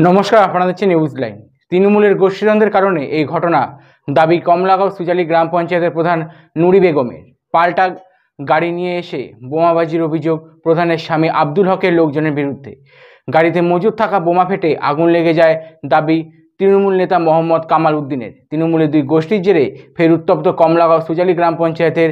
নমস্কার, আপনারা দেখছেন নিউজ লাইন। তৃণমূলের গোষ্ঠীদ্বন্দ্বের কারণে এই ঘটনা, দাবি কমলাগাঁও সুজালি গ্রাম পঞ্চায়েতের প্রধান নুরি বেগমের। পাল্টা গাড়ি নিয়ে এসে বোমাবাজির অভিযোগ প্রধানের স্বামী আব্দুল হকের লোকজনের বিরুদ্ধে। গাড়িতে মজুদ থাকা বোমা ফেটে আগুন লেগে যায়, দাবি তৃণমূল নেতা মোহাম্মদ কামাল উদ্দিনের। তৃণমূলের দুই গোষ্ঠীর জেরে ফের উত্তপ্ত কমলাগাঁও সুজালি গ্রাম পঞ্চায়েতের।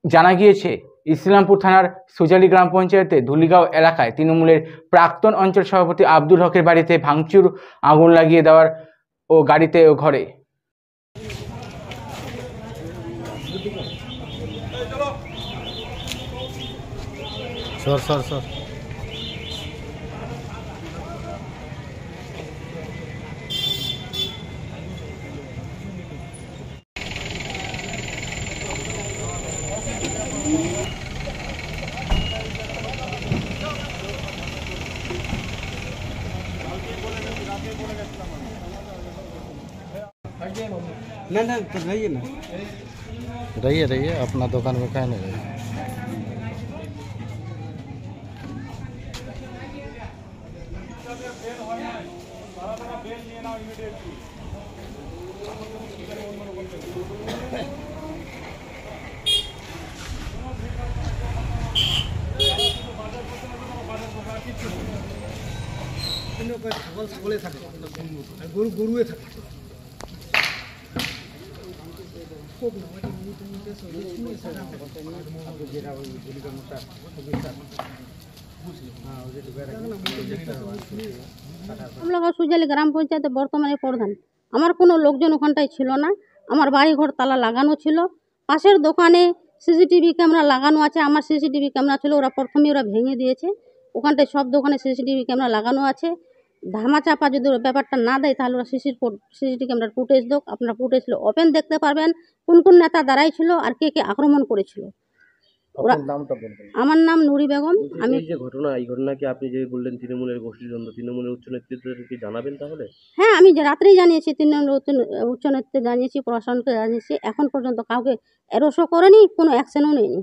জানা গিয়েছে, ইসলামপুর থানার সুজালি গ্রাম পঞ্চায়েতে ধুলিগাঁও এলাকায় তৃণমূলের প্রাক্তন অঞ্চল সভাপতি আব্দুল হকের বাড়িতে ভাঙচুর, আগুন লাগিয়ে দেওয়ার ও গাড়িতে ও ঘরে। ना तो रहिए ना, रहिए अपना दुकान में कहीं नहीं रहिए। সকলে থাকে, গরুয়ে থাকে। সুজালি গ্রাম পঞ্চায়েতে বর্তমানে প্রধান। আমার কোনো লোকজন ওখানটায় ছিল না। আমার বাড়ি ঘর তালা লাগানো ছিল। পাশের দোকানে সিসিটিভি ক্যামেরা লাগানো আছে। আমার সিসিটিভি ক্যামেরা ছিল, প্রথমেই ওরা ভেঙে দিয়েছে। ওখানটায় সব দোকানে সিসিটিভি ক্যামেরা লাগানো আছে। ধামাচাপা যদি ওরা ব্যাপারটা না দেয়, তাহলে ওরা সিসিটিভি ক্যামেরার ফুটেজ দেখ। আপনারা ফুটেজগুলো ওপেন দেখতে পারবেন, কোন কোন নেতা দাঁড়াই ছিল আর কে কে আক্রমণ করেছিল। আমার নাম নুরি বেগম। আমি এই যে ঘটনা, এই ঘটনা কি আপনি যে বললেন তৃণমূলের গোষ্ঠীদ্বন্দ্ব, তৃণমূলের উচ্চ নেতৃত্বকে জানাবেন তাহলে? হ্যাঁ, আমি রাত্রেই জানিয়েছি, তৃণমূল উচ্চ নেতৃত্বে জানিয়েছি, প্রশাসনকে জানিয়েছি। এখন পর্যন্ত কাউকে অ্যারেস্টও করেনি, কোনো অ্যাকশনও নেয়নি।